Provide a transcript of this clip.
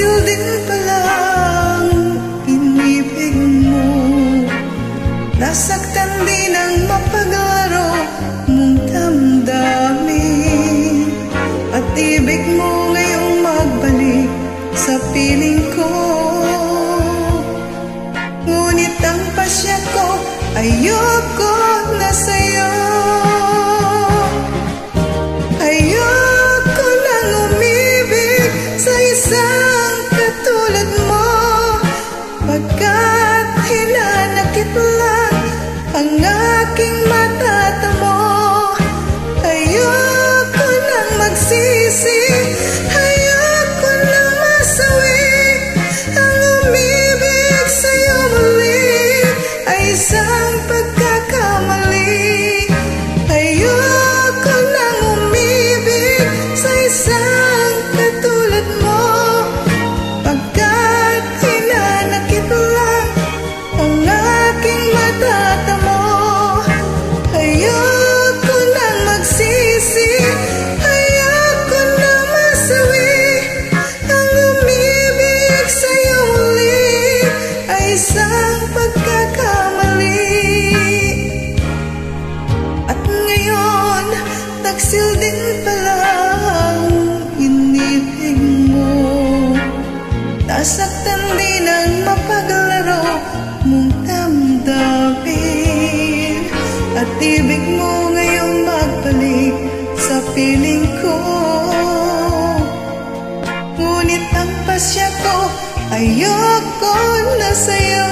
Taksil din pala ang inibig mo. Nasaktan din ang mapaglaro mong damdamin. At ibig mo ngayong magbalik sa piling ko. Ngunit ang pasya ko, ayoko na sa'yo. Ayoko nang umibig sa isang katulad mo, pagkat hinanakit lang ang aking matatamo. Ayoko nang magsisi, ayoko nang masawi. Ang umibig sa'yo muli ay isang pagkakamali. Ayoko nang umibig sa isang katulad mo, pagkat hinanakit lang ang aking matatamo. Ayoko nang magsisi, ayoko nang masawi. Ang umibig sa'yo muli ay isang pagkakamali. At ngayon, taksil din pala ang inibig mo. Nasaktan din ang mapaglaro mong damdamin. At ibig mo ngayong magbalik sa piling ko. Ngunit ang pasya ko, ayoko na sa'yo.